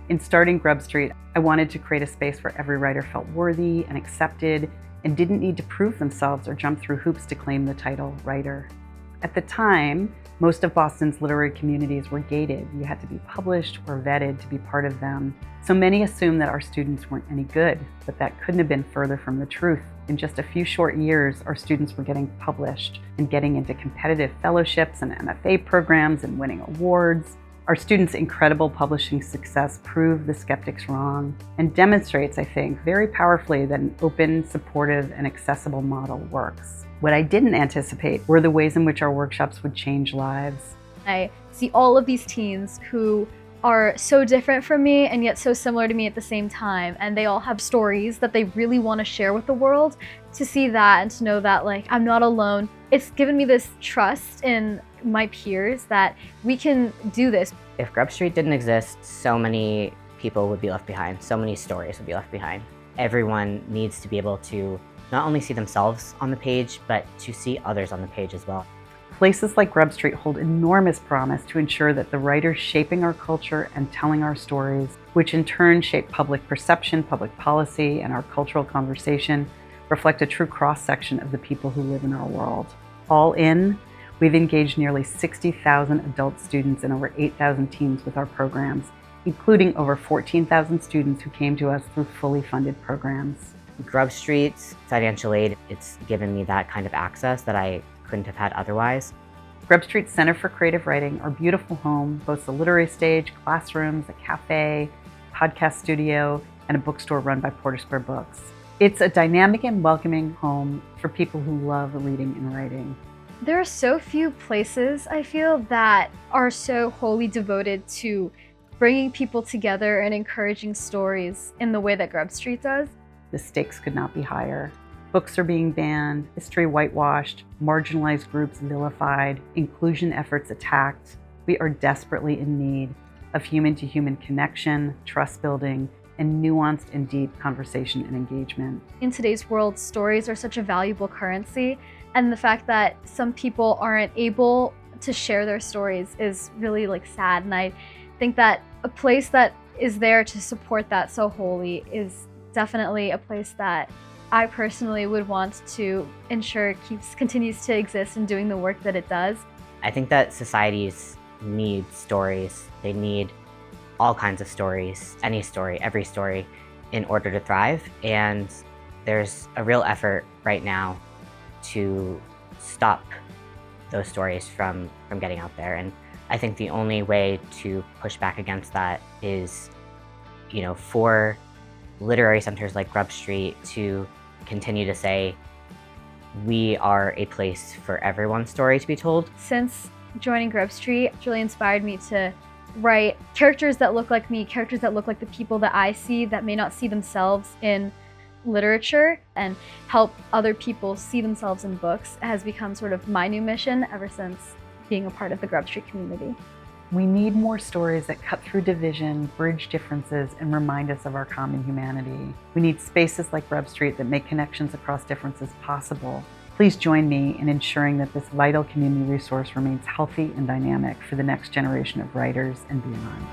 In starting GrubStreet, I wanted to create a space where every writer felt worthy and accepted and didn't need to prove themselves or jump through hoops to claim the title writer. At the time, most of Boston's literary communities were gated. You had to be published or vetted to be part of them. So many assumed that our students weren't any good, but that couldn't have been further from the truth. In just a few short years, our students were getting published and getting into competitive fellowships and MFA programs and winning awards. Our students' incredible publishing success proved the skeptics wrong and demonstrates, I think, very powerfully that an open, supportive, and accessible model works. What I didn't anticipate were the ways in which our workshops would change lives. I see all of these teens who are so different from me and yet so similar to me at the same time, and they all have stories that they really want to share with the world. To see that and to know that, like, I'm not alone, it's given me this trust in my peers that we can do this. If GrubStreet didn't exist, so many people would be left behind, so many stories would be left behind. Everyone needs to be able to not only see themselves on the page, but to see others on the page as well. Places like GrubStreet hold enormous promise to ensure that the writers shaping our culture and telling our stories, which in turn shape public perception, public policy, and our cultural conversation, reflect a true cross-section of the people who live in our world. All in, we've engaged nearly 60,000 adult students and over 8,000 teens with our programs, including over 14,000 students who came to us through fully funded programs. GrubStreet's financial aid, it's given me that kind of access that I couldn't have had otherwise. GrubStreet's Center for Creative Writing, our beautiful home, boasts a literary stage, classrooms, a cafe, podcast studio, and a bookstore run by Porter Square Books. It's a dynamic and welcoming home for people who love reading and writing. There are so few places, I feel, that are so wholly devoted to bringing people together and encouraging stories in the way that GrubStreet does. The stakes could not be higher. Books are being banned, history whitewashed, marginalized groups vilified, inclusion efforts attacked. We are desperately in need of human-to-human connection, trust building, and nuanced and deep conversation and engagement. In today's world, stories are such a valuable currency, and the fact that some people aren't able to share their stories is really sad. And I think that a place that is there to support that so wholly is definitely a place that I personally would want to ensure continues to exist and doing the work that it does. I think that societies need stories. They need all kinds of stories, any story, every story, in order to thrive. And there's a real effort right now to stop those stories from getting out there. And I think the only way to push back against that is, for literary centers like GrubStreet to continue to say, we are a place for everyone's story to be told. Since joining GrubStreet, it's really inspired me to write characters that look like me, characters that look like the people that I see that may not see themselves in literature, and help other people see themselves in books has become sort of my new mission ever since being a part of the GrubStreet community. We need more stories that cut through division, bridge differences, and remind us of our common humanity. We need spaces like GrubStreet that make connections across differences possible. Please join me in ensuring that this vital community resource remains healthy and dynamic for the next generation of writers and beyond.